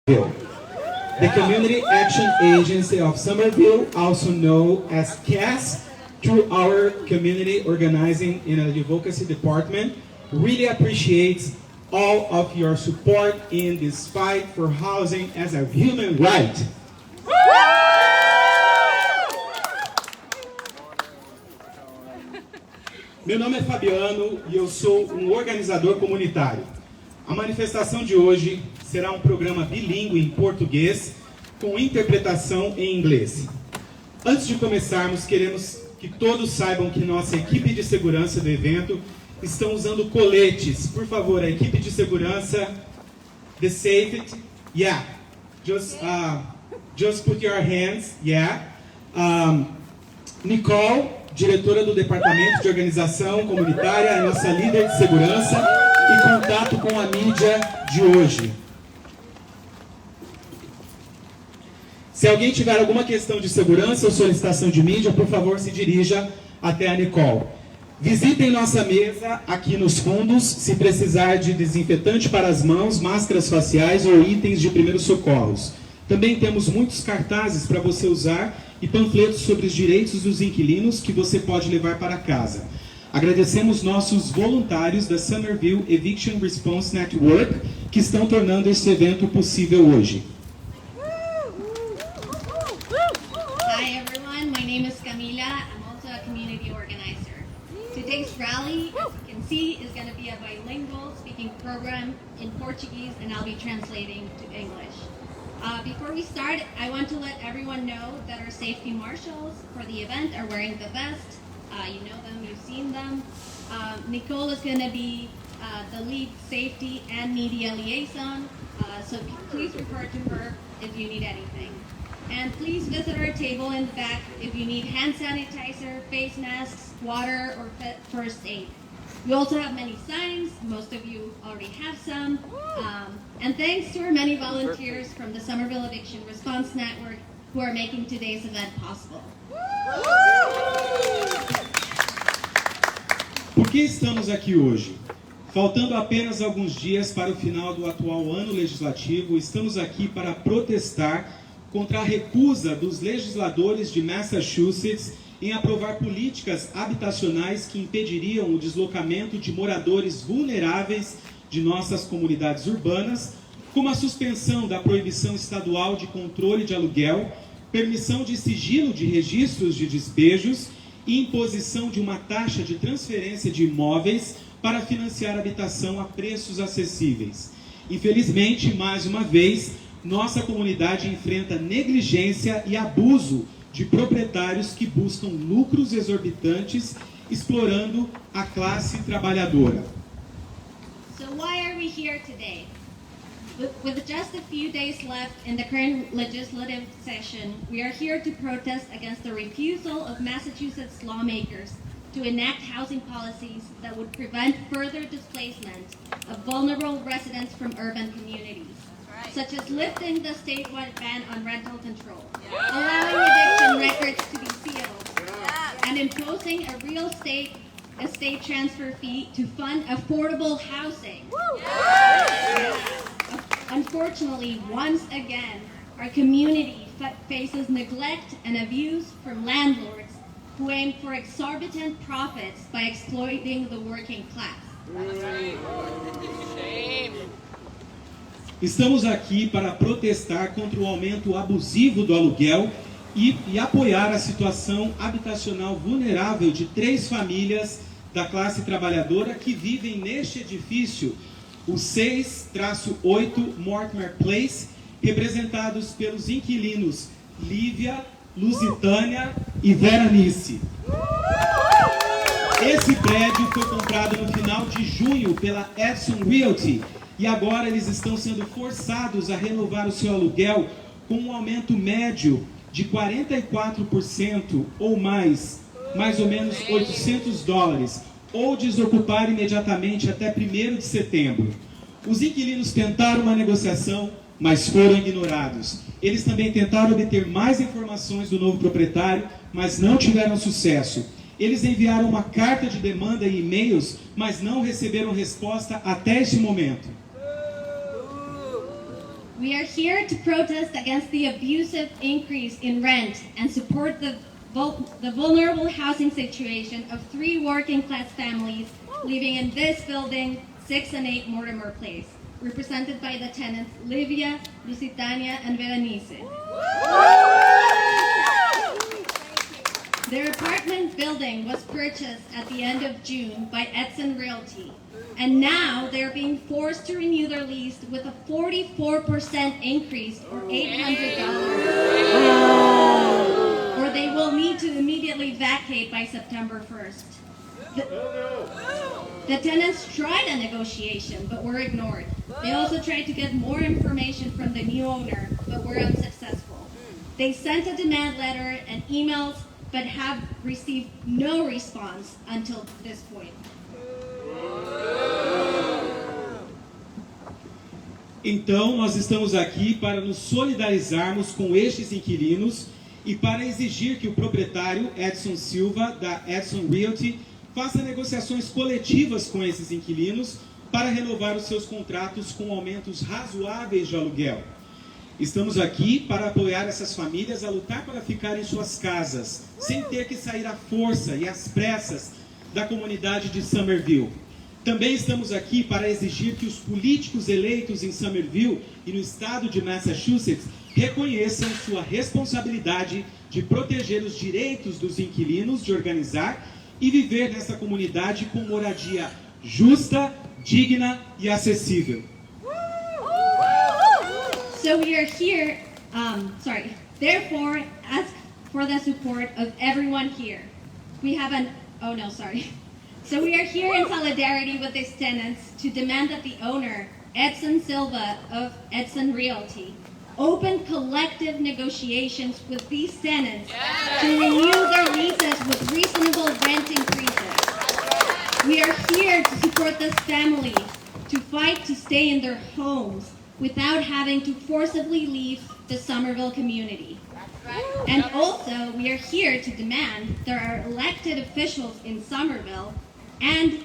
The Community Action Agency of Somerville, also known as CAS, through our Community Organizing and Advocacy Department, really appreciates all of your support in this fight for housing as a human right. Meu nome é Fabiano e eu sou um organizador comunitário. A manifestação de hoje será um programa bilíngue em português com interpretação em inglês. Antes de começarmos, queremos que todos saibam que nossa equipe de segurança do evento estão usando coletes. Por favor, a equipe de segurança, the safety, yeah, just put your hands, yeah. Nicole, diretora do Departamento de Organização Comunitária, é nossa líder de segurança e contato com a mídia de hoje. Se alguém tiver alguma questão de segurança ou solicitação de mídia, por favor, se dirija até a Nicole. Visitem nossa mesa aqui nos fundos, se precisar de desinfetante para as mãos, máscaras faciais ou itens de primeiros socorros. Também temos muitos cartazes para você usar e panfletos sobre os direitos dos inquilinos que você pode levar para casa. Agradecemos nossos voluntários da Somerville Eviction Response Network que estão tornando este evento possível hoje. Hi everyone, my name is Camila. I'm also a community organizer. Today's rally, as you can see, is going to be a bilingual speaking program in Portuguese, and I'll be translating to English. Before we start, I want to let everyone know that our safety marshals for the event are wearing the vest. You know them, you've seen them. Nicole is going to be the lead safety and media liaison, so please refer to her if you need anything. And please visit our table in the back if you need hand sanitizer, face masks, water, or first aid. We also have many signs. Most of you already have some. And thanks to our many volunteers from the Somerville Eviction Response Network who are making today's event possible. Por que estamos aqui hoje? Faltando apenas alguns dias para o final do atual ano legislativo, estamos aqui para protestar contra a recusa dos legisladores de Massachusetts em aprovar políticas habitacionais que impediriam o deslocamento de moradores vulneráveis de nossas comunidades urbanas, como a suspensão da proibição estadual de controle de aluguel, permissão de sigilo de registros de despejos e imposição de uma taxa de transferência de imóveis para financiar habitação a preços acessíveis. Infelizmente, mais uma vez, nossa comunidade enfrenta negligência e abuso de proprietários que buscam lucros exorbitantes, explorando a classe trabalhadora. So why are we here today? With just a few days left in the current legislative session, we are here to protest against the refusal of Massachusetts lawmakers to enact housing policies that would prevent further displacement of vulnerable residents from urban communities, such as lifting the statewide ban on rental control, allowing eviction records to be sealed, and imposing a real estate transfer fee to fund affordable housing. Unfortunately, once again, our community faces neglect and abuse from landlords who aim for exorbitant profits by exploiting the working class. Estamos aqui para protestar contra o aumento abusivo do aluguel e apoiar a situação habitacional vulnerável de 3 famílias da classe trabalhadora que vivem neste edifício, o 6-8 Mortimer Place, representados pelos inquilinos Lívia, Lusitânia e Veranice. Esse prédio foi comprado no final de junho pela Edson Realty e agora eles estão sendo forçados a renovar o seu aluguel com um aumento médio de 44% ou mais ou menos $800, ou desocupar imediatamente até 1º de setembro. Os inquilinos tentaram uma negociação, mas foram ignorados. Eles também tentaram obter mais informações do novo proprietário, mas não tiveram sucesso. Eles enviaram uma carta de demanda e e-mails, mas não receberam resposta até este momento. We are here to protest against the abusive increase in rent and support the vulnerable housing situation of 3 working-class families living in this building, 6 and 8 Mortimer Place, represented by the tenants Livia, Lusitania, and Berenice. Their apartment building was purchased at the end of June by Edson Realty, and now they're being forced to renew their lease with a 44% increase, or $800, or they will need to immediately vacate by September 1st. The tenants tried a negotiation, but were ignored. They also tried to get more information from the new owner, but were unsuccessful. They sent a demand letter and emails, but have received no response until this point. Então, nós estamos aqui para nos solidarizarmos com estes inquilinos e para exigir que o proprietário, Edson Silva, da Edson Realty, faça negociações coletivas com esses inquilinos para renovar os seus contratos com aumentos razoáveis de aluguel. Estamos aqui para apoiar essas famílias a lutar para ficar em suas casas, sem ter que sair à força e às pressas da comunidade de Somerville. Também estamos aqui para exigir que os políticos eleitos em Somerville e no estado de Massachusetts reconheçam sua responsabilidade de proteger os direitos dos inquilinos de organizar e viver nessa comunidade com moradia justa, digna e acessível. So we are here, therefore, ask for the support of everyone here. So we are here in solidarity with these tenants to demand that the owner, Edson Silva of Edson Realty, open collective negotiations with these tenants to renew their leases with reasonable rent increases. We are here to support this family to fight to stay in their homes without having to forcibly leave the Somerville community. And also, we are here to demand that our elected officials in Somerville and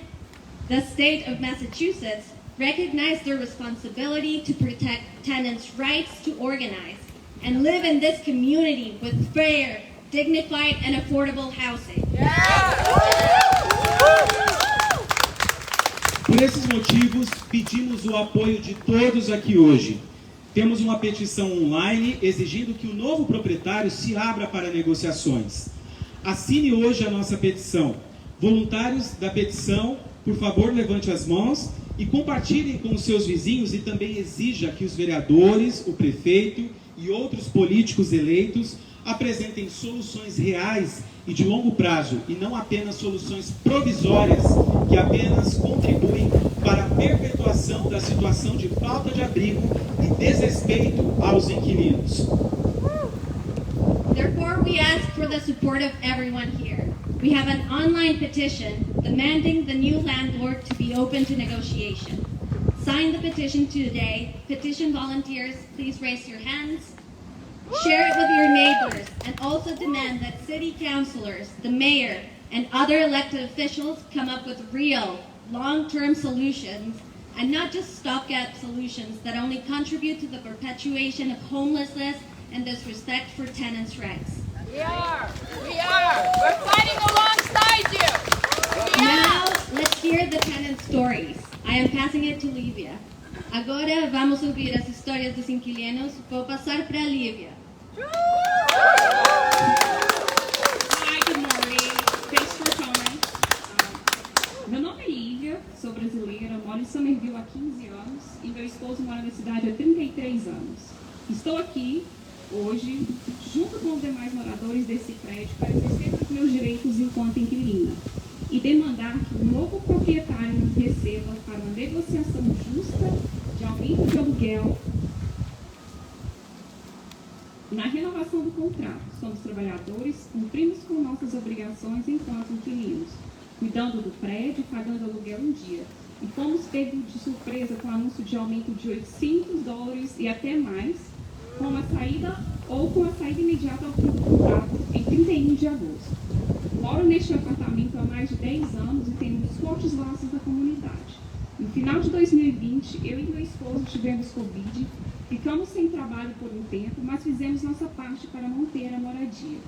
the state of Massachusetts recognize their responsibility to protect tenants' rights to organize and live in this community with fair, dignified, and affordable housing. Por esses motivos, pedimos o apoio de todos aqui hoje. Temos uma petição online exigindo que o novo proprietário se abra para negociações. Assine hoje a nossa petição. Voluntários da petição, por favor, levante as mãos e compartilhem com os seus vizinhos e também exija que os vereadores, o prefeito e outros políticos eleitos apresentem soluções reais e de longo prazo e não apenas soluções provisórias que apenas contribuem para a perpetuação da situação de falta de abrigo e desrespeito aos inquilinos. Therefore, we ask for the support of everyone here. We have an online petition demanding the new landlord to be open to negotiation. Sign the petition today. Petition volunteers, please raise your hands. Share it with your neighbors, and also demand that city councilors, the mayor, and other elected officials come up with real, long-term solutions, and not just stopgap solutions that only contribute to the perpetuation of homelessness and disrespect for tenants' rights. We are. We're fighting alongside you. Now, let's hear the tenant stories. I am passing it to Livia. Agora vamos ouvir as histórias dos inquilinos. Vou passar para a Livia. Hi, good morning. Thanks for coming. Meu nome é Lívia, sou brasileira, moro em Somerville há 15 anos e meu esposo mora na cidade há 33 anos. Estou aqui hoje, junto com os demais moradores desse prédio, para exercer os meus direitos enquanto inquilina e demandar que o novo proprietário nos receba para uma negociação justa de aumento de aluguel. Na renovação do contrato, somos trabalhadores, cumprimos com nossas obrigações enquanto inquilinos, cuidando do prédio, pagando aluguel em dia. E fomos pegos de surpresa com o anúncio de aumento de $800 e até mais, com a saída imediata ao fim do contrato, em 31 de agosto. Moro neste apartamento há mais de 10 anos e temos fortes laços da comunidade. No final de 2020, eu e meu esposo tivemos Covid Ficamos sem trabalho por um tempo, mas fizemos nossa parte para manter a moradia.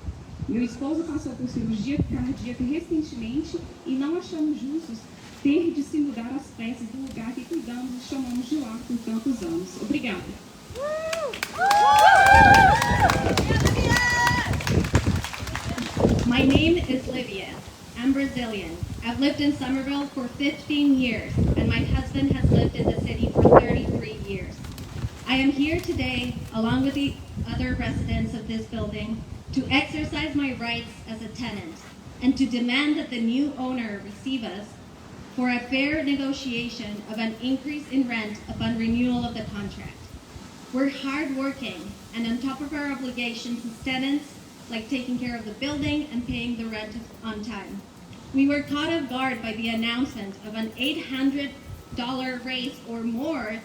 Meu esposo passou por cirurgia cardíaca recentemente e não achamos justos ter de se mudar às pressas do lugar que cuidamos e chamamos de lar por tantos anos. Obrigada. My name is Livia. I'm Brazilian. I've lived in Somerville for 15 years, and my husband has lived in the city for 33 years. I am here today, along with the other residents of this building, to exercise my rights as a tenant and to demand that the new owner receive us for a fair negotiation of an increase in rent upon renewal of the contract. We're hardworking and on top of our obligations as tenants, like taking care of the building and paying the rent on time. We were caught off guard by the announcement of an $800 raise or more,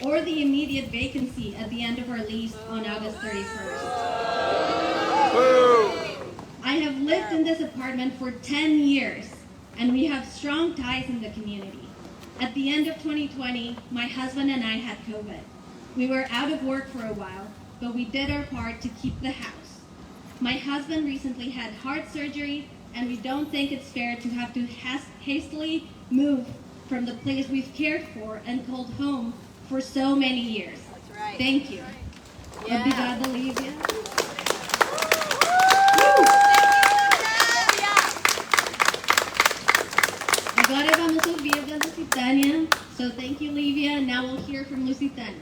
or the immediate vacancy at the end of our lease on August 31st. I have lived in this apartment for 10 years, and we have strong ties in the community. At the end of 2020, my husband and I had COVID. We were out of work for a while, but we did our part to keep the house. My husband recently had heart surgery, and we don't think it's fair to have to hastily move from the place we've cared for and called home for so many years. That's right. Thank you. Yeah. Obrigada, Lívia. Agora vamos ouvir da Lusitânia. So thank you, Lívia. Now we'll hear from Lusitânia.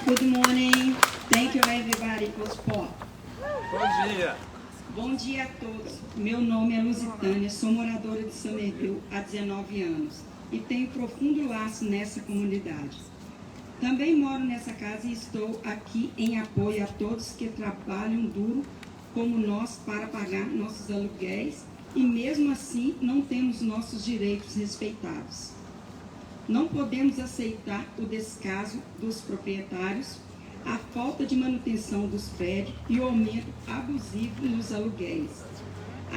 Good morning. Thank you everybody for support. Bom dia. Bom dia a todos. Meu nome é Lusitânia, sou moradora de Somerville há 19 anos e tenho profundo laço nessa comunidade. Também moro nessa casa e estou aqui em apoio a todos que trabalham duro como nós para pagar nossos aluguéis e mesmo assim não temos nossos direitos respeitados. Não podemos aceitar o descaso dos proprietários, a falta de manutenção dos prédios e o aumento abusivo nos aluguéis.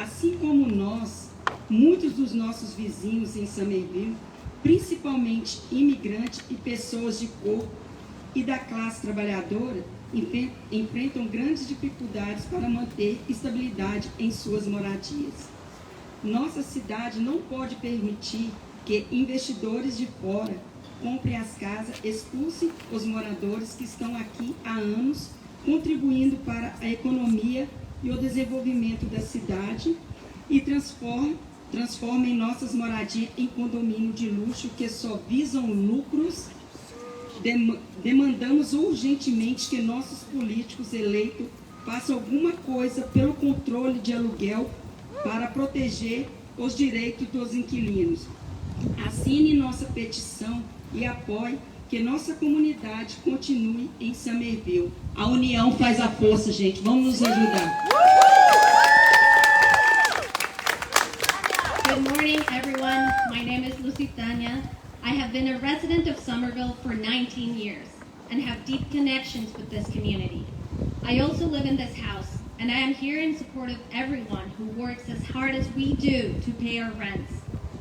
Assim como nós, muitos dos nossos vizinhos em Somerville, principalmente imigrantes e pessoas de cor e da classe trabalhadora, enfrentam grandes dificuldades para manter estabilidade em suas moradias. Nossa cidade não pode permitir que investidores de fora comprem as casas, expulsem os moradores que estão aqui há anos, contribuindo para a economia e o desenvolvimento da cidade e transformem nossas moradias em condomínio de luxo que só visam lucros. Demandamos urgentemente que nossos políticos eleitos façam alguma coisa pelo controle de aluguel para proteger os direitos dos inquilinos. Assine nossa petição e apoie que nossa comunidade continue em Somerville. A união faz a força, gente. Vamos nos ajudar. Good morning, everyone. My name is Lusitânia. I have been a resident of Somerville for 19 years and have deep connections with this community. I also live in this house, and I am here in support of everyone who works as hard as we do to pay our rents,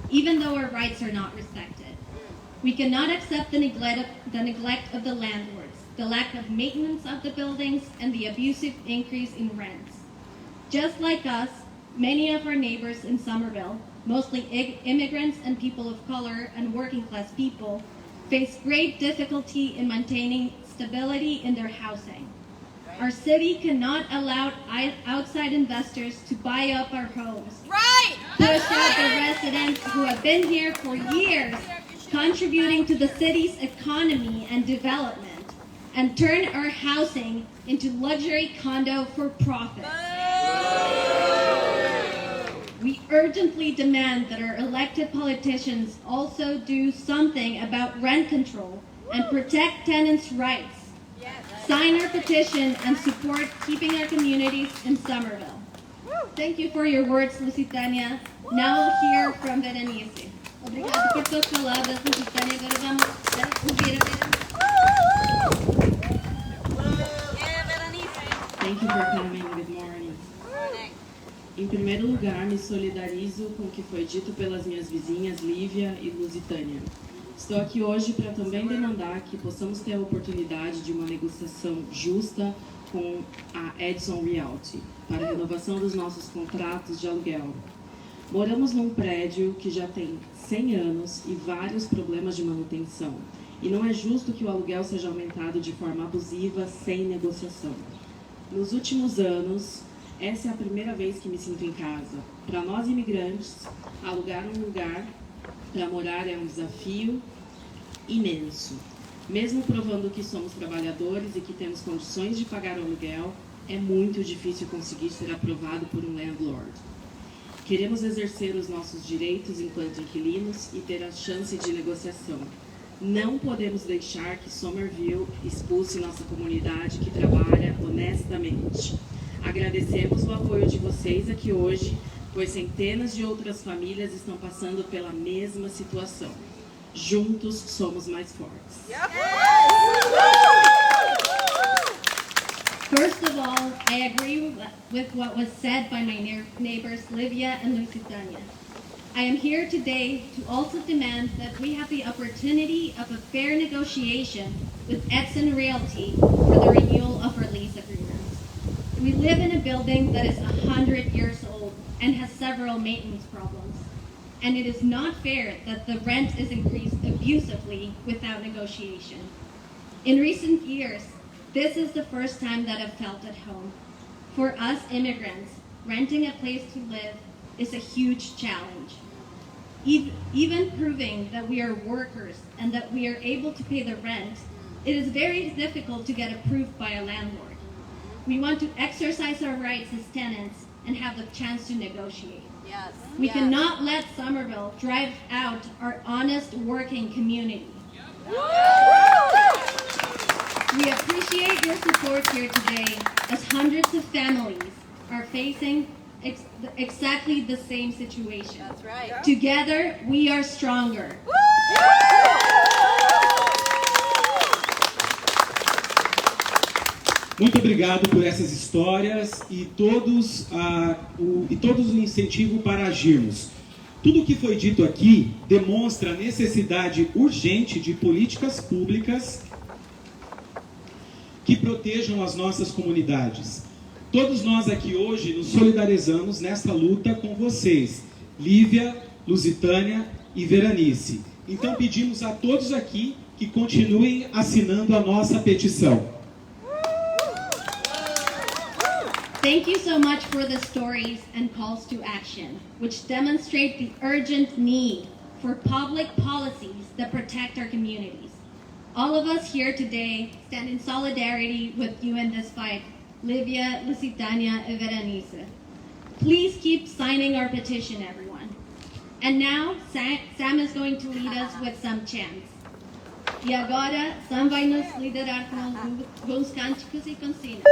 even though our rights are not respected. We cannot accept the neglect of the landlords, the lack of maintenance of the buildings, and the abusive increase in rents. Just like us, many of our neighbors in Somerville, mostly immigrants and people of color and working class people, face great difficulty in maintaining stability in their housing. Our city cannot allow outside investors to buy up our homes, Right! push out the residents who have been here for years, contributing to the city's economy and development, and turn our housing into luxury condo for profit. We urgently demand that our elected politicians also do something about rent control and protect tenants' rights. Sign our petition and support keeping our communities in Somerville. Thank you for your words, Lusitânia. Now we'll hear from Berenice. Obrigada por suas palavras, Lusitânia. Agora vamos ouvir a Berenice. Thank you for coming. Good morning. Em primeiro lugar, me solidarizo com o que foi dito pelas minhas vizinhas Lívia e Lusitânia. Estou aqui hoje para também demandar que possamos ter a oportunidade de uma negociação justa com a Edison Realty para a renovação dos nossos contratos de aluguel. Moramos num prédio que já tem 100 anos e vários problemas de manutenção. E não é justo que o aluguel seja aumentado de forma abusiva, sem negociação. Nos últimos anos, essa é a primeira vez que me sinto em casa. Para nós imigrantes, alugar um lugar para morar é um desafio imenso. Mesmo provando que somos trabalhadores e que temos condições de pagar o aluguel, é muito difícil conseguir ser aprovado por um landlord. Queremos exercer os nossos direitos enquanto inquilinos e ter a chance de negociação. Não podemos deixar que Somerville expulse nossa comunidade que trabalha honestamente. Agradecemos o apoio de vocês aqui hoje, pois centenas de outras famílias estão passando pela mesma situação. Juntos somos mais fortes. First of all, I agree with what was said by my neighbors Livia and Lusitania. I am here today to also demand that we have the opportunity of a fair negotiation with Edson Realty for the renewal of our lease agreements. We live in a building that is 100 years old and has several maintenance problems. And it is not fair that the rent is increased abusively without negotiation. In recent years, this is the first time that I've felt at home. For us immigrants, renting a place to live is a huge challenge. Even proving that we are workers and that we are able to pay the rent, it is very difficult to get approved by a landlord. We want to exercise our rights as tenants and have the chance to negotiate. Yes. We cannot let Somerville drive out our honest working community. We appreciate your support here today as hundreds of families are facing exactly the same situation. That's right. Together, we are stronger. Muito obrigado por essas histórias e todos o incentivo para agirmos. Tudo o que foi dito aqui demonstra a necessidade urgente de políticas públicas que protejam as nossas comunidades. Todos nós aqui hoje nos solidarizamos nessa luta com vocês, Lívia, Lusitânia e Veranice. Então pedimos a todos aqui que continuem assinando a nossa petição. Thank you so much for the stories and calls to action, which demonstrate the urgent need for public policies that protect our communities. All of us here today stand in solidarity with you in this fight, Livia, Lusitania, and Veranice. Please keep signing our petition, everyone. And now, Sam is going to lead us with some chants. E agora, Sam vai nos liderar com alguns cânticos e consignas.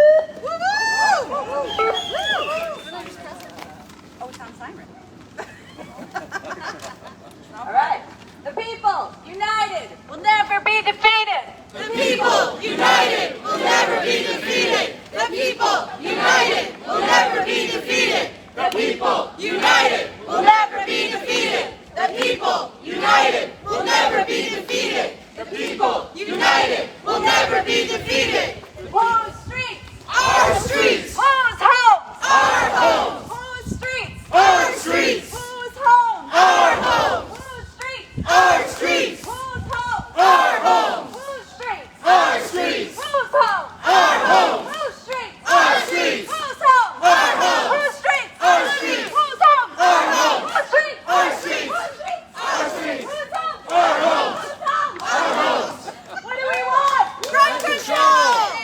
Oh, it's on siren. All right. The people united will never be defeated. The people united will never be defeated. The people united will never be defeated. The people united will never be defeated. The people united will never be defeated. The people united will never be defeated. Whose streets? Our streets. Whose homes? Our homes. Whose streets? Our streets. Whose homes? Our homes. Whose streets? Our streets. Whose homes? Our homes. Whose streets? Our streets. Whose homes? Our homes. Whose streets? Our streets. Whose homes? Our homes. Whose streets? Our streets. Whose homes? Our homes. Whose streets? Our streets. Whose streets? Our streets. Whose homes? Our homes. Whose homes? Our homes. What do we want? Rent control.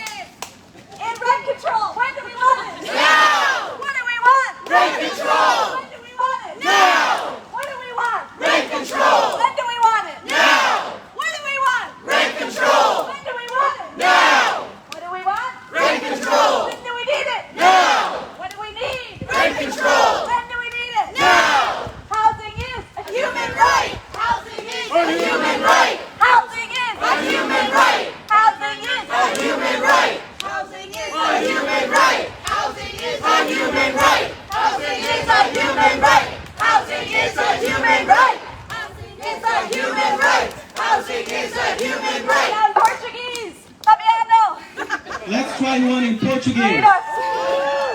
try one in Portuguese.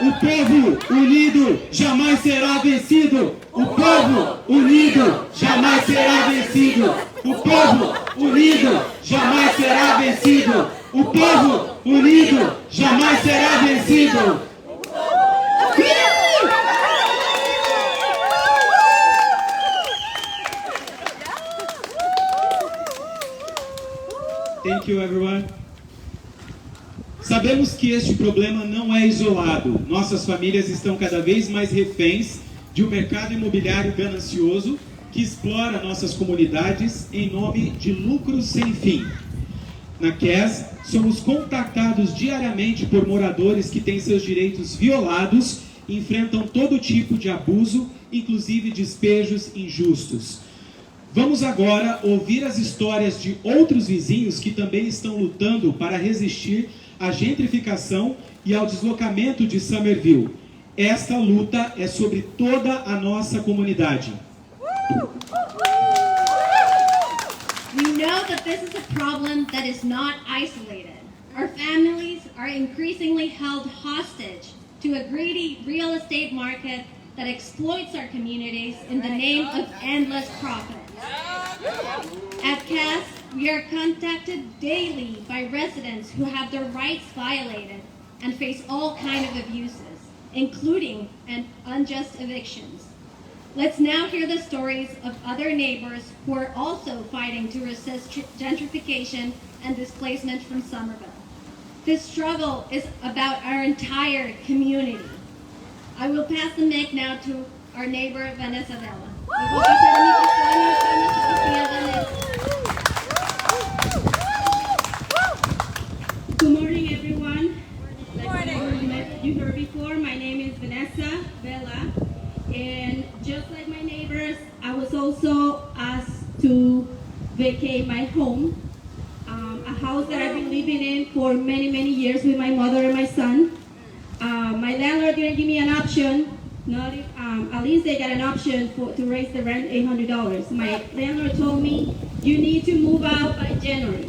O povo unido jamais será vencido. O povo unido jamais será vencido. O povo unido jamais será vencido. O povo unido jamais será vencido. Thank you, everyone. Sabemos que este problema não é isolado. Nossas famílias estão cada vez mais reféns de um mercado imobiliário ganancioso que explora nossas comunidades em nome de lucros sem fim. Na CAS, somos contactados diariamente por moradores que têm seus direitos violados e enfrentam todo tipo de abuso, inclusive despejos injustos. Vamos agora ouvir as histórias de outros vizinhos que também estão lutando para resistir à gentrificação e ao deslocamento de Somerville. Esta luta é sobre toda a nossa comunidade. We know that this is a problem that is not isolated. Our families are increasingly held hostage to a greedy real estate market that exploits our communities in the name of endless profit. At CAS, we are contacted daily by residents who have their rights violated and face all kinds of abuses, including unjust evictions. Let's now hear the stories of other neighbors who are also fighting to resist gentrification and displacement from Somerville. This struggle is about our entire community. I will pass the mic now to our neighbor, Vanessa Vela. Good morning, everyone. Like you heard before, my name is Vanessa Vela, and just like my neighbors, I was also asked to vacate my home, a house that I've been living in for many, many years with my mother and my son. My landlord didn't give me an option. At least they got an option to raise the rent $800. My landlord told me, you need to move out by January.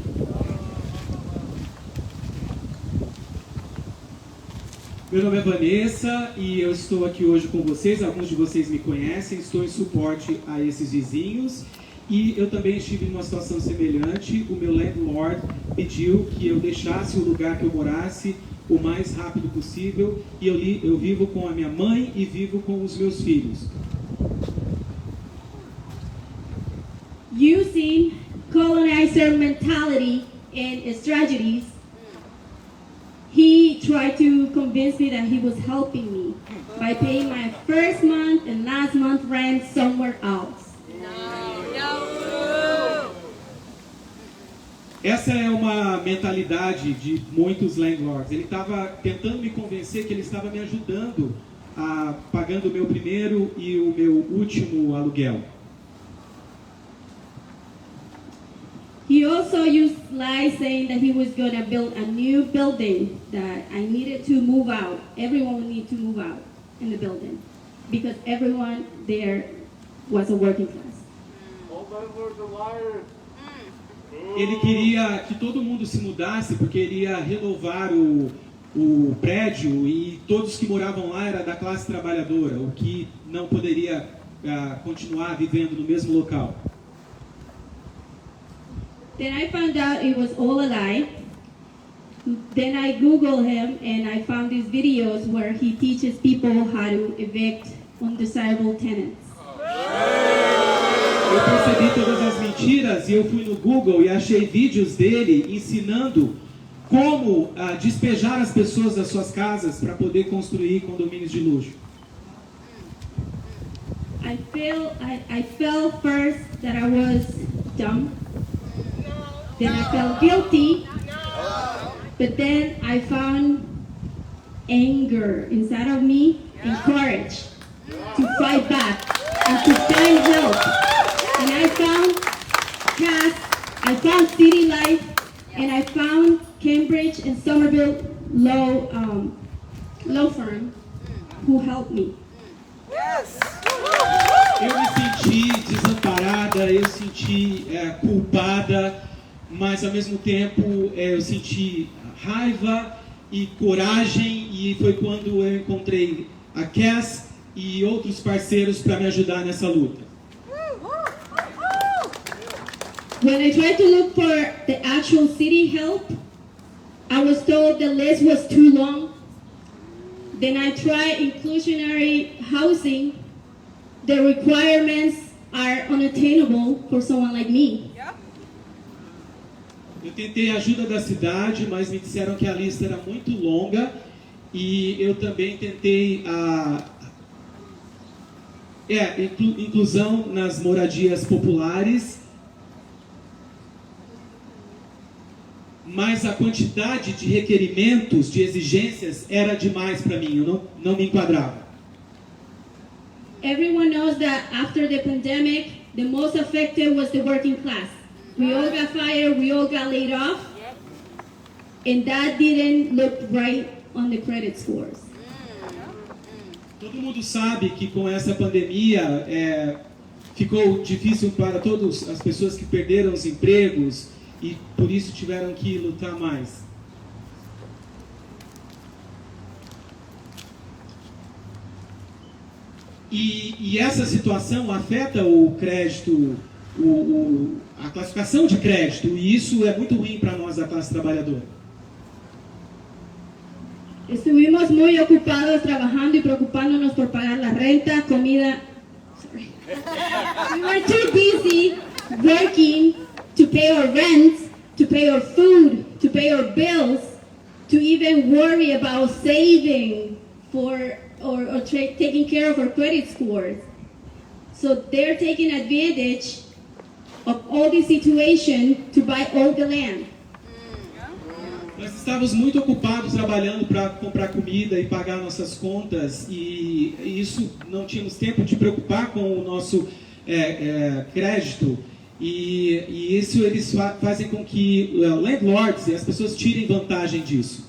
Meu nome é Vanessa e eu estou aqui hoje com vocês. Alguns de vocês me conhecem, estou em suporte a esses vizinhos e eu também estive em uma situação semelhante. O meu landlord pediu que eu deixasse o lugar que eu morasse o mais rápido possível e eu vivo com a minha mãe e vivo com os meus filhos. Using colonizer mentality and strategies, he tried to convince me that he was helping me by paying my first month and last month rent somewhere else. Essa é uma mentalidade de muitos landlords. Ele estava tentando me convencer que ele estava me ajudando pagando o meu primeiro e o meu último aluguel. He also used lies saying that he was going to build a new building, that I needed to move out. Everyone would need to move out in the building because everyone there was a working class. Ele queria que todo mundo se mudasse porque ele ia renovar o prédio e todos que moravam lá eram da classe trabalhadora, o que não poderia continuar vivendo no mesmo local. Then I found out it was all a lie. Then I Googled him and I found these videos where he teaches people how to evict undesirable tenants. Eu percebi todas as mentiras e eu fui no Google e achei vídeos dele ensinando como despejar as pessoas das suas casas para poder construir condomínios de luxo. I felt first that I was dumb. Then I felt guilty. But then I found anger inside of me and courage to fight back and to find help. And I found CAS, I found City Life, and I found Cambridge and Somerville law firm who helped me. Eu me senti desamparada, eu senti culpada, mas ao mesmo tempo eu senti raiva e coragem, e foi quando eu encontrei a Cass e outros parceiros para me ajudar nessa luta. When I tried to look for the actual city help, I was told the list was too long. Then I tried inclusionary housing. The requirements are unattainable for someone like me. Eu tentei a ajuda da cidade, mas me disseram que a lista era muito longa, e eu também tentei a inclusão nas moradias populares, mas a quantidade de requerimentos, de exigências, era demais para mim, eu não me enquadrava. Everyone knows that after the pandemic, the most affected was the working class. We all got fired, we all got laid off, and that didn't look right on the credit scores. Todo mundo sabe que com essa pandemia ficou difícil para todas as pessoas que perderam os empregos e por isso tiveram que lutar mais. E essa situação afeta o crédito, a classificação de crédito, e isso é muito ruim para nós da classe trabalhadora. Estuvimos muy ocupados trabajando y preocupándonos por pagar la renta, comida. Sorry. We were too busy working to pay our rent, to pay our food, to pay our bills, to even worry about saving for or taking care of our credit scores. So they're taking advantage of all this situation to buy all the land. Nós estávamos muito ocupados trabalhando para comprar comida e pagar nossas contas, e isso não tínhamos tempo de preocupar com o nosso crédito, e isso eles fazem com que landlords e as pessoas tirem vantagem disso.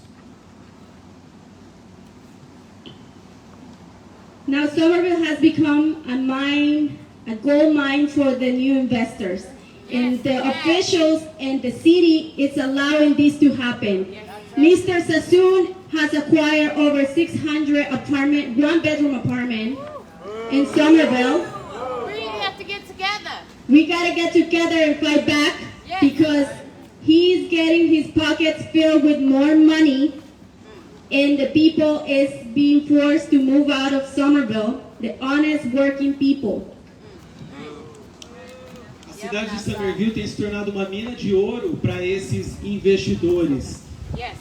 Now Somerville has become a gold mine for the new investors. And the officials and the city is allowing this to happen. Mr. Sassoon has acquired over 600 one-bedroom apartment in Somerville. We have to get together. We gotta get together and fight back because he's getting his pockets filled with more money, and the people is being forced to move out of Somerville, the honest working people. A cidade de Somerville tem se tornado uma mina de ouro para esses investidores. Yes.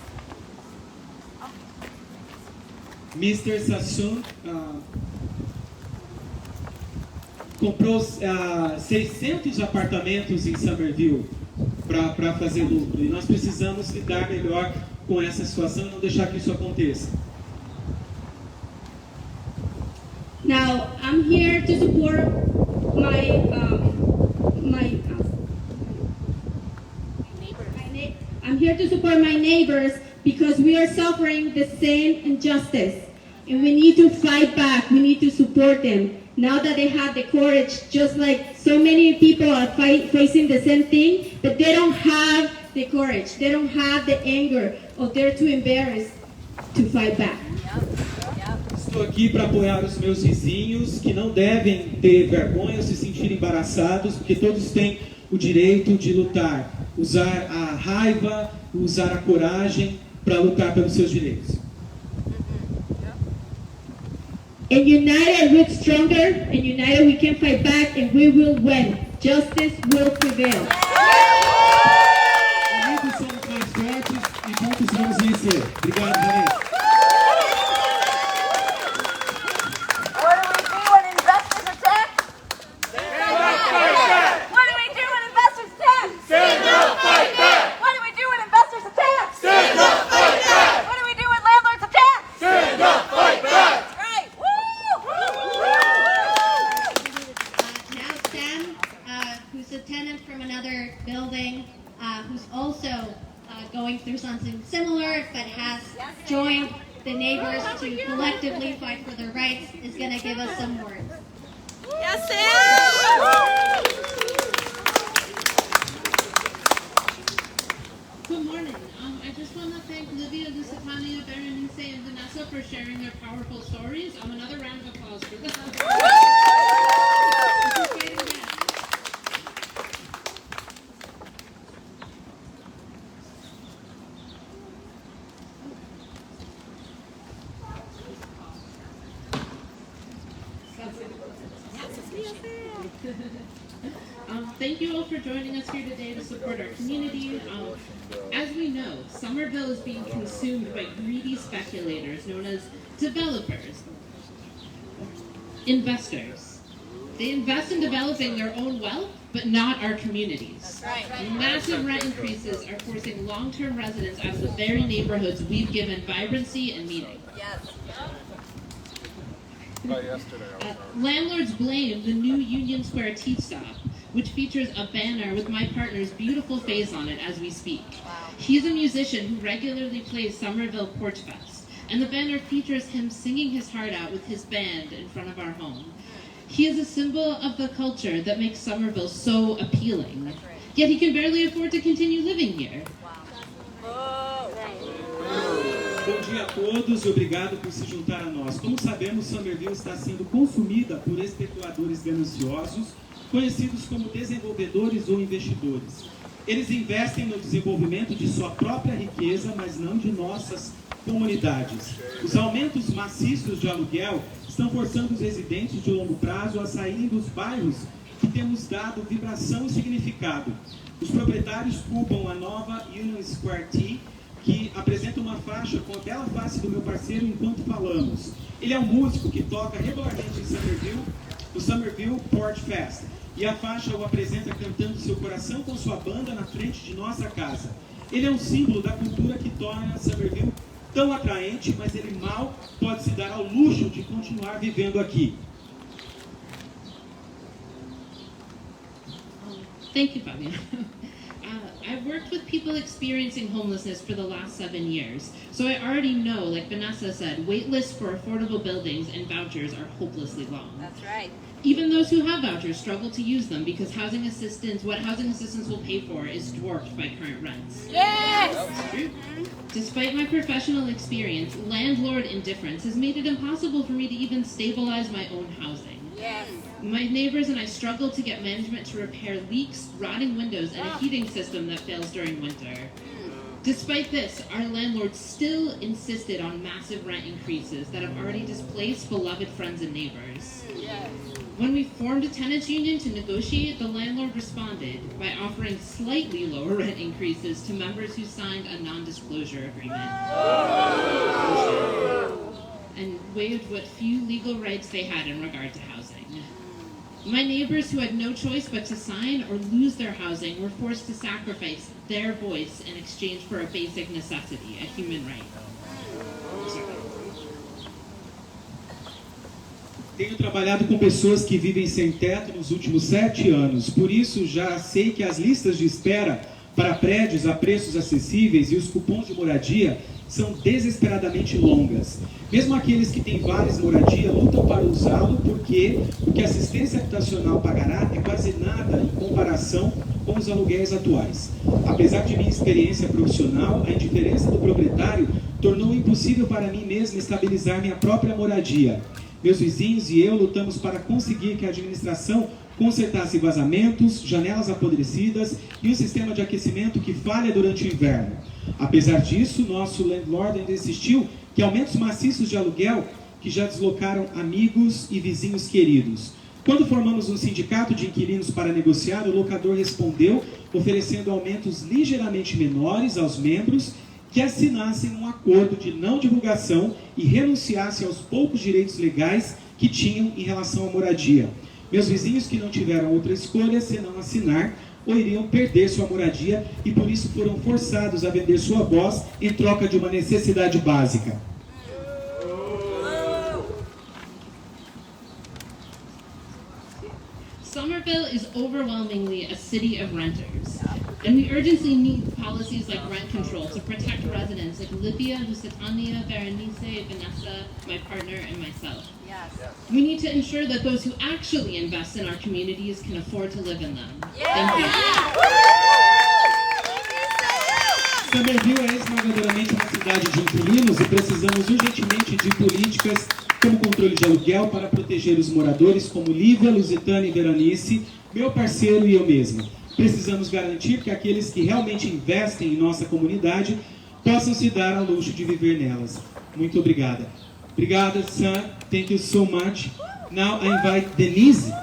Mr. Sassoon comprou 600 apartamentos em Somerville para fazer lucro. E nós precisamos lidar melhor com essa situação e não deixar que isso aconteça. Now, I'm here to support I'm here to support my neighbors because we are suffering the same injustice, and we need to fight back. We need to support them now that they have the courage, just like so many people are facing the same thing, but they don't have the courage. They don't have the anger, or they're too embarrassed to fight back. Estou aqui para apoiar os meus vizinhos que não devem ter vergonha ou se sentir embaraçados, porque todos têm o direito de lutar, usar a raiva, usar a coragem para lutar pelos seus direitos. And united we're stronger, and united we can fight back, and we will win. Justice will prevail. Unidos somos mais fortes e juntos vamos vencer. Obrigado, gente. Who's also going through something similar but has joined the neighbors to collectively fight for their rights, is going to give us some words. Yes, Good morning. I just want to thank Livia, Lusitania, Berenice, and Vanessa for sharing their powerful stories. Another round of applause for them. Thank you all for joining us here today to support our community. As we know, Somerville is being consumed by greedy speculators known as developers, investors. They invest in developing their own wealth, but not our communities. Right. Massive rent increases are forcing long-term residents out of the very neighborhoods we've given vibrancy and meaning. Yes. Landlords blame the new Union Square Tea Stop, which features a banner with my partner's beautiful face on it as we speak. Wow. He's a musician who regularly plays Somerville Porch Fest, and the banner features him singing his heart out with his band in front of our home. He is a symbol of the culture that makes Somerville so appealing, yet he can barely afford to continue living here. Bom dia a todos e obrigado por se juntar a nós. Como sabemos, Somerville está sendo consumida por especuladores gananciosos, conhecidos como desenvolvedores ou investidores. Eles investem no desenvolvimento de sua própria riqueza, mas não de nossas comunidades. Os aumentos maciços de aluguel estão forçando os residentes de longo prazo a saírem dos bairros que temos dado vibração e significado. Os proprietários culpam a nova Union Square Tea, que apresenta uma faixa com a bela face do meu parceiro enquanto falamos. Ele é um músico que toca regularmente em Somerville, no Somerville Porch Fest, e a faixa o apresenta cantando seu coração com sua banda na frente de nossa casa. Ele é um símbolo da cultura que torna Somerville tão atraente, mas ele mal pode se dar ao luxo de continuar vivendo aqui. Thank you, Fabian. I've worked with people experiencing homelessness for the last 7 years, so I already know, like Vanessa said, wait lists for affordable buildings and vouchers are hopelessly long. That's right. Even those who have vouchers struggle to use them because what housing assistance will pay for is dwarfed by current rents. Yes! Despite my professional experience, landlord indifference has made it impossible for me to even stabilize my own housing. Yes. My neighbors and I struggle to get management to repair leaks, rotting windows, and a heating system that fails during winter. Despite this, our landlord still insisted on massive rent increases that have already displaced beloved friends and neighbors. Yes. When we formed a tenants union to negotiate, the landlord responded by offering slightly lower rent increases to members who signed a non-disclosure agreement. And waived what few legal rights they had in regard to housing. My neighbors who had no choice but to sign or lose their housing were forced to sacrifice their voice in exchange for a basic necessity, a human right. Tenho trabalhado com pessoas que vivem sem teto nos últimos 7 anos, por isso já sei que as listas de espera para prédios a preços acessíveis e os cupons de moradia são desesperadamente longas. Mesmo aqueles que têm várias moradias lutam para usá-lo porque o que a assistência habitacional pagará é quase nada em comparação com os aluguéis atuais. Apesar de minha experiência profissional, a indiferença do proprietário tornou impossível para mim mesmo estabilizar minha própria moradia. Meus vizinhos e eu lutamos para conseguir que a administração consertasse vazamentos, janelas apodrecidas e um sistema de aquecimento que falha durante o inverno. Apesar disso, nosso landlord ainda insistiu que aumentos maciços de aluguel que já deslocaram amigos e vizinhos queridos. Quando formamos um sindicato de inquilinos para negociar, o locador respondeu oferecendo aumentos ligeiramente menores aos membros que assinassem um acordo de não divulgação e renunciassem aos poucos direitos legais que tinham em relação à moradia. Meus vizinhos que não tiveram outra escolha senão assinar ou iriam perder sua moradia e por isso foram forçados a vender sua voz em troca de uma necessidade básica. Somerville is overwhelmingly a city of renters, and we urgently need policies like rent control to protect residents like Livia, Lusitania, Berenice, Vanessa, my partner, and myself. Yes. We need to ensure that those who actually invest in our communities can afford to live in them. Thank you. Somerville é esmagadoramente uma cidade de inquilinos e precisamos urgentemente de políticas como controle de aluguel para proteger os moradores como Lívia, Lusitana e Veranice, meu parceiro e eu mesma. Precisamos garantir que aqueles que realmente investem em nossa comunidade possam se dar ao luxo de viver nelas. Muito obrigada. Obrigada, Sam. Thank you so much. Now I invite Denise.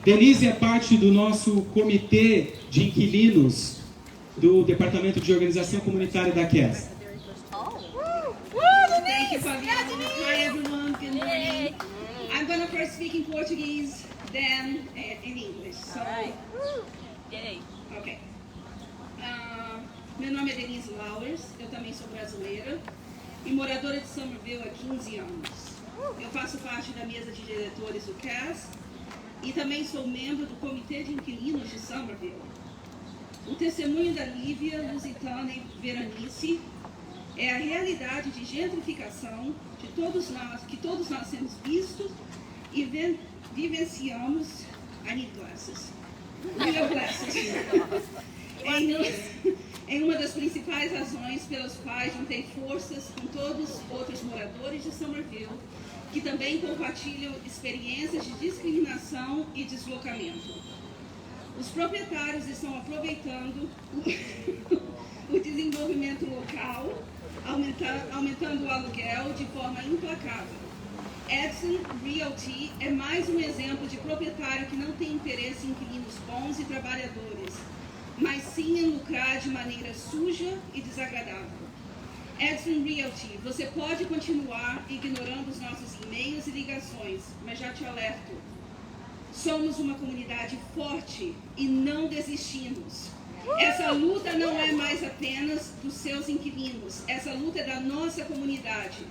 Denise é parte do nosso comitê de inquilinos do Departamento de Organização Comunitária da CAS. Thank you, Fabiano. Hi, everyone. Good morning. I'm going to first speak in Portuguese, then in English. So, Yay. okay. Meu nome é Denise Lowers, eu também sou brasileira e moradora de Somerville há 15 anos. Eu faço parte da mesa de diretores do CAS e também sou membro do Comitê de Inquilinos de Somerville. O testemunho da Lívia, Lusitana e Veranice é a realidade de gentrificação que todos nós temos visto e vivenciamos. I need glasses. Real glasses. Em uma das principais razões pelas quais juntei forças com todos os outros moradores de Somerville que também compartilham experiências de discriminação e deslocamento. Os proprietários estão aproveitando o desenvolvimento local, aumentando o aluguel de forma implacável. Edson Realty é mais um exemplo de proprietário que não tem interesse em inquilinos bons e trabalhadores, mas sim em lucrar de maneira suja e desagradável. Edson Realty, você pode continuar ignorando os nossos e-mails e ligações, mas já te alerto. Somos uma comunidade forte e não desistimos. Essa luta não é mais apenas dos seus inquilinos, essa luta é da nossa comunidade.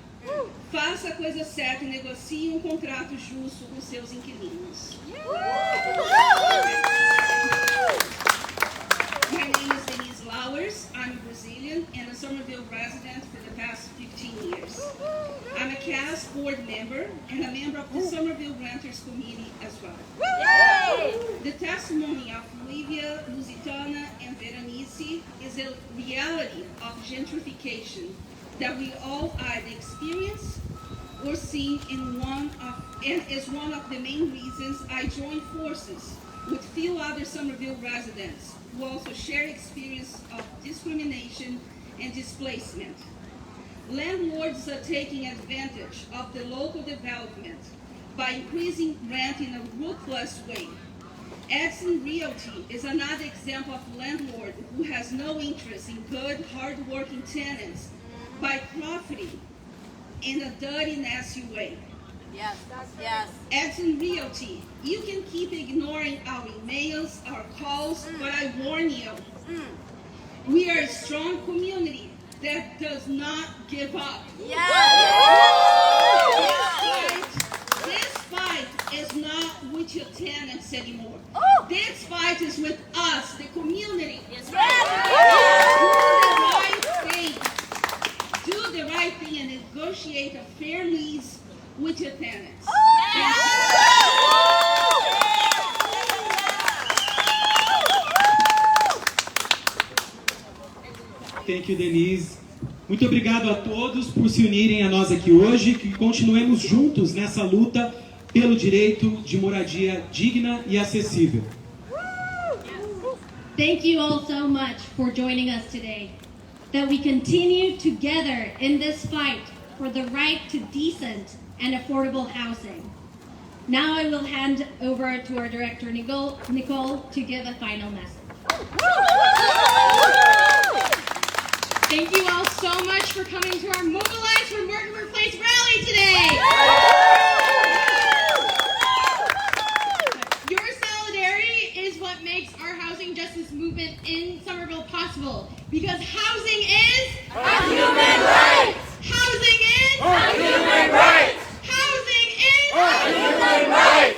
Faça a coisa certa e negocie um contrato justo com seus inquilinos. My name is Denise Lowers. I'm a Brazilian and a Somerville resident for the past 15 years. I'm a CAS board member and a member of the Somerville Renters Committee as well. Yay! The testimony of Lívia, Lusitana, and Veranice is a reality of gentrification that we all either experience or see and is one of the main reasons I joined forces with few other Somerville residents who also share experience of discrimination and displacement. Landlords are taking advantage of the local development by increasing rent in a ruthless way. Edson Realty is another example of a landlord who has no interest in good, hard-working tenants by profiting in a dirty, nasty way. Yes, yes. Edson Realty, you can keep ignoring our emails, our calls, but I warn you, we are a strong community that does not give up. This fight is not with your tenants anymore. This fight is with us, the community. Yes, Do the right thing and negotiate a fair lease with your tenants. Thank you, Denise. Muito obrigado a todos por se unirem a nós aqui hoje, que continuemos juntos nessa luta pelo direito de moradia digna e acessível. Thank you all so much for joining us today. That we continue together in this fight for the right to decent and affordable housing. Now I will hand over to our director, Nicole, to give a final message. Thank you all so much for coming to our Mobilize for Mortimer Place rally today. Your solidarity is what makes our housing justice movement in Somerville possible. Because housing is A human right! Housing is A human right! Housing is A human right!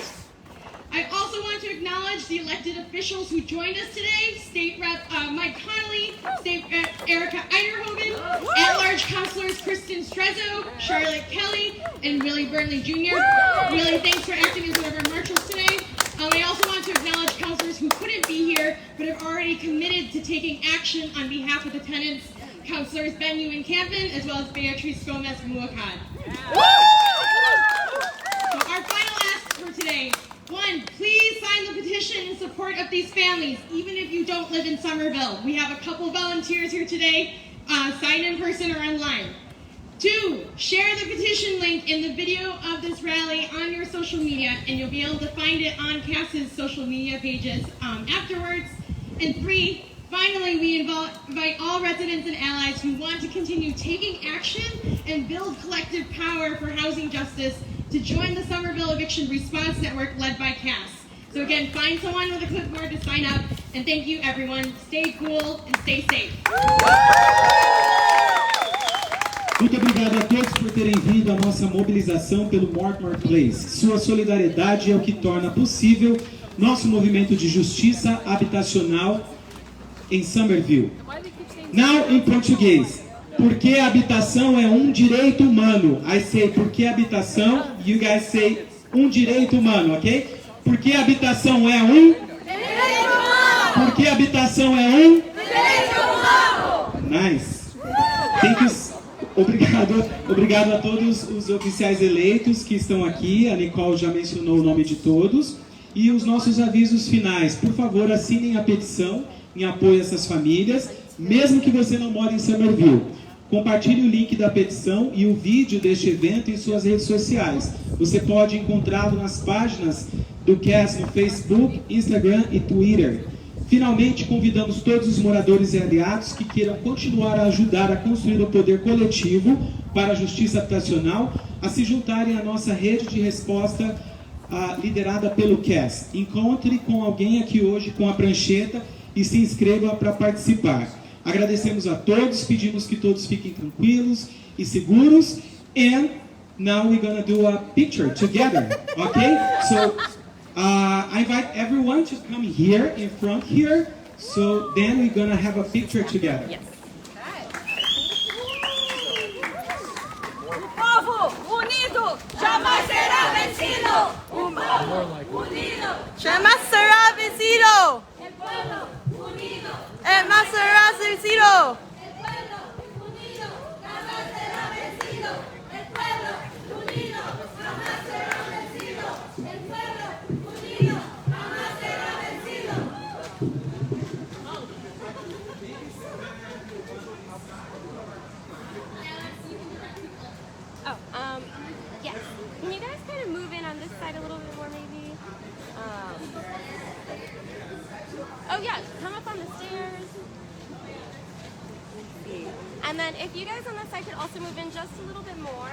I also want to acknowledge the elected officials who joined us today. State Rep Mike Connolly, State Rep Erica Eiderhoven, at-large councilors Kristen Strezzo, Charlotte Kelly, and Willie Burnley Jr. Willie, thanks for acting as one of our marshals today. I already committed to taking action on behalf of the tenants, Councilors Ben Ewan Campen, as well as Beatrice Gomez Muakad. So our final ask for today, 1, please sign the petition in support of these families, even if you don't live in Somerville. We have a couple volunteers here today, sign in person or online. 2, share the petition link in the video of this rally on your social media, and you'll be able to find it on CAS's social media pages afterwards. And 3, finally, we invite all residents and allies who want to continue taking action and build collective power for housing justice to join the Somerville Eviction Response Network led by CAS. So again, find someone with a clipboard to sign up, and thank you everyone. Stay cool and stay safe. Muito obrigado a todos por terem vindo à nossa mobilização pelo Mortimer Place. Sua solidariedade é o que torna possível nosso movimento de justiça habitacional em Somerville. Now, em português. Porque a habitação é um direito humano. I say, porque a habitação, you guys say, um direito humano, ok? Porque a habitação é um... direito humano! Porque a habitação é um... direito humano! Nice. Thank you. Obrigado a todos os oficiais eleitos que estão aqui. A Nicole já mencionou o nome de todos. E os nossos avisos finais. Por favor, assinem a petição em apoio a essas famílias, mesmo que você não mora em Somerville. Compartilhe o link da petição e o vídeo deste evento em suas redes sociais. Você pode encontrá-lo nas páginas do CAS no Facebook, Instagram e Twitter. Finalmente, convidamos todos os moradores e aliados que queiram continuar a ajudar a construir o poder coletivo para a justiça habitacional a se juntarem à nossa rede de resposta liderada pelo CAS. Encontre com alguém aqui hoje com a prancheta e se inscreva para participar. Agradecemos a todos, pedimos que todos fiquem tranquilos e seguros. And now we're gonna do a picture together, okay? So I invite everyone to come here in front here. So then we're gonna have a picture together. Yes. O povo unido jamais será vencido. O povo unido jamais será vencido. El pueblo unido jamás será vencido. El pueblo unido jamás será vencido. El pueblo unido jamás será vencido. El pueblo unido jamás será vencido. Yes. Can you guys kind of move in on this side a little bit more, maybe? Oh yeah, come up on the stairs. And then if you guys on this side could also move in just a little bit more.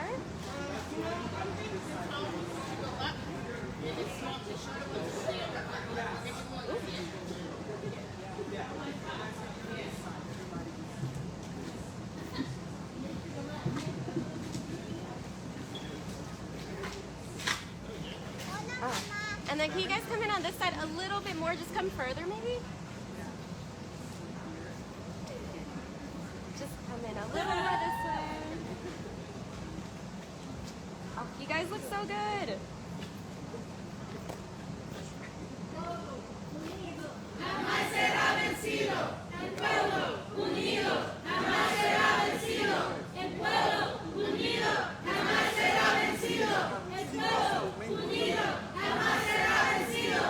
And then can you guys come in on this side a little bit more? Just come further, maybe? Just come in a little more this way. Oh, you guys look so good. Jamás será vencido. El pueblo unido jamás será vencido. El pueblo unido jamás será vencido. El pueblo unido jamás será vencido.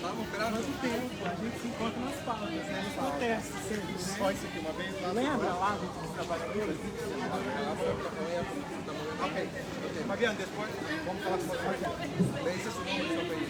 Vamos esperar mais um tempo, a gente se encontra nas pautas, né? Nos protestos, serviços. Só isso aqui uma vez lá. Lembra lá, dos trabalhadores? Ok. Fabiano, depois vamos falar com você. Deixa esse número só para ele.